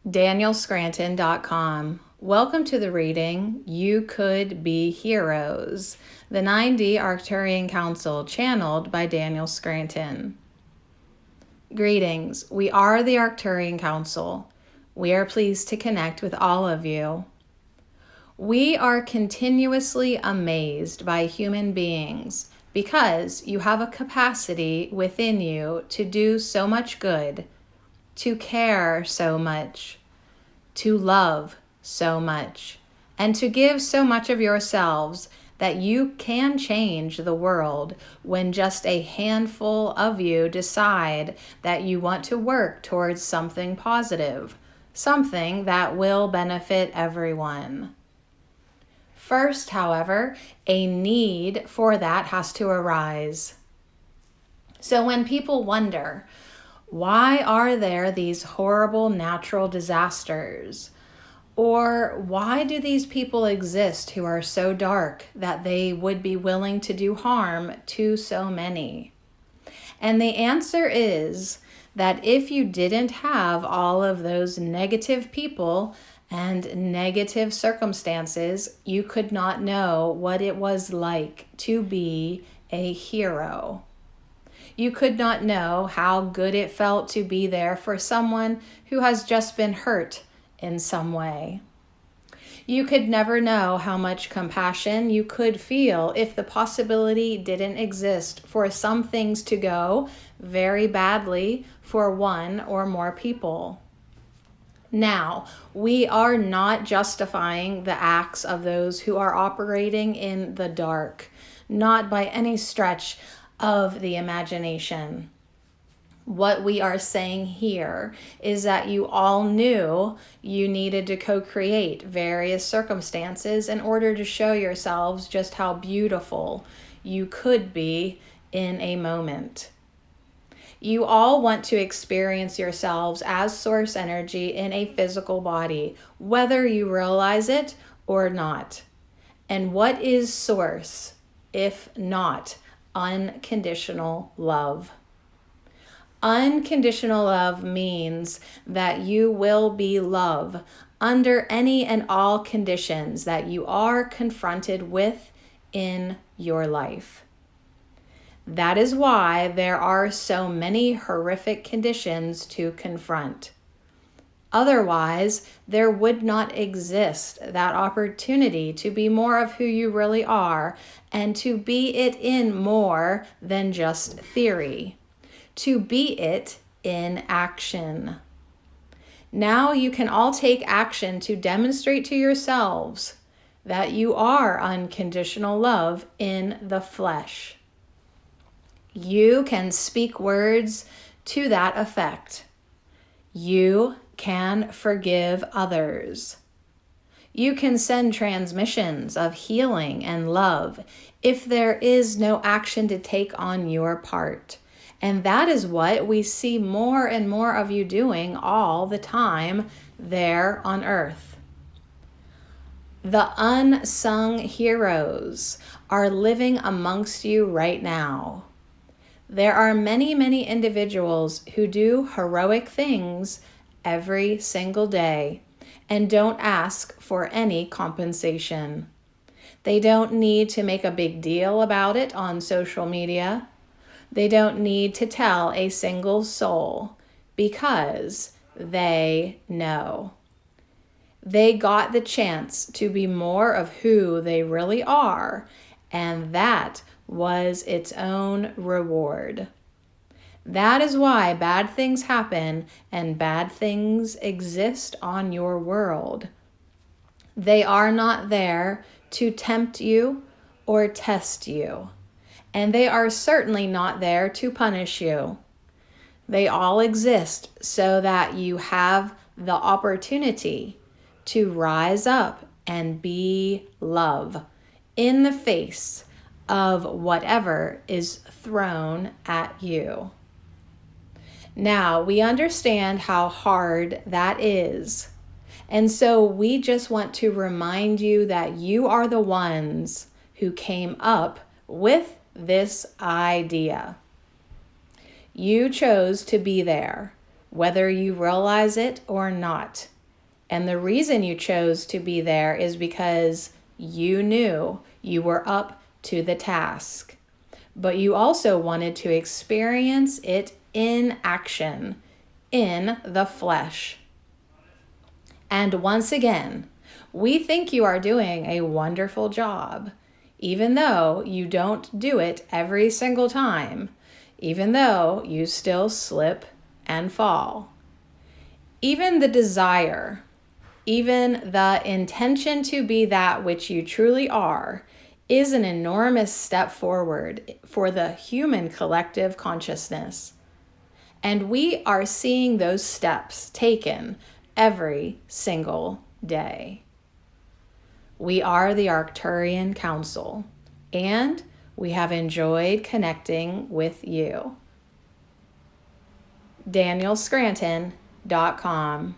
DanielScranton.com. Welcome to the reading, You Could Be Heroes, the 9D Arcturian Council channeled by Daniel Scranton. Greetings, we are the Arcturian Council. We are pleased to connect with all of you. We are continuously amazed by human beings because you have a capacity within you to do so much good, to care so much, to love so much, and to give so much of yourselves that you can change the world when just a handful of you decide that you want to work towards something positive, something that will benefit everyone. First, however, a need for that has to arise. So when people wonder, why are there these horrible natural disasters? Or why do these people exist who are so dark that they would be willing to do harm to so many? And the answer is that if you didn't have all of those negative people and negative circumstances, you could not know what it was like to be a hero. You could not know how good it felt to be there for someone who has just been hurt in some way. You could never know how much compassion you could feel if the possibility didn't exist for some things to go very badly for one or more people. Now, we are not justifying the acts of those who are operating in the dark, not by any stretch of the imagination. What we are saying here is that you all knew you needed to co-create various circumstances in order to show yourselves just how beautiful you could be in a moment. You all want to experience yourselves as source energy in a physical body, whether you realize it or not. And what is source, if not unconditional love? Unconditional love means that you will be love under any and all conditions that you are confronted with in your life. That is why there are so many horrific conditions to confront. Otherwise, there would not exist that opportunity to be more of who you really are and to be it in more than just theory. To be it in action. Now you can all take action to demonstrate to yourselves that you are unconditional love in the flesh. You can speak words to that effect. You can forgive others. You can send transmissions of healing and love if there is no action to take on your part. And that is what we see more and more of you doing all the time there on earth. The unsung heroes are living amongst you right now. There are many, many individuals who do heroic things every single day and don't ask for any compensation. They don't need to make a big deal about it on social media. They don't need to tell a single soul because they know. They got the chance to be more of who they really are, and that was its own reward. That is why bad things happen and bad things exist on your world. They are not there to tempt you or test you. And they are certainly not there to punish you. They all exist so that you have the opportunity to rise up and be love in the face of whatever is thrown at you. Now, we understand how hard that is. And so we just want to remind you that you are the ones who came up with this idea. You chose to be there. whether you realize it or not. And the reason you chose to be there is because you knew you were up to the task. But you also wanted to experience it in action, in the flesh. And once again, we think you are doing a wonderful job, even though you don't do it every single time, even though you still slip and fall. Even the desire, even the intention to be that which you truly are, is an enormous step forward for the human collective consciousness. And we are seeing those steps taken every single day. We are the Arcturian Council, and we have enjoyed connecting with you. DanielScranton.com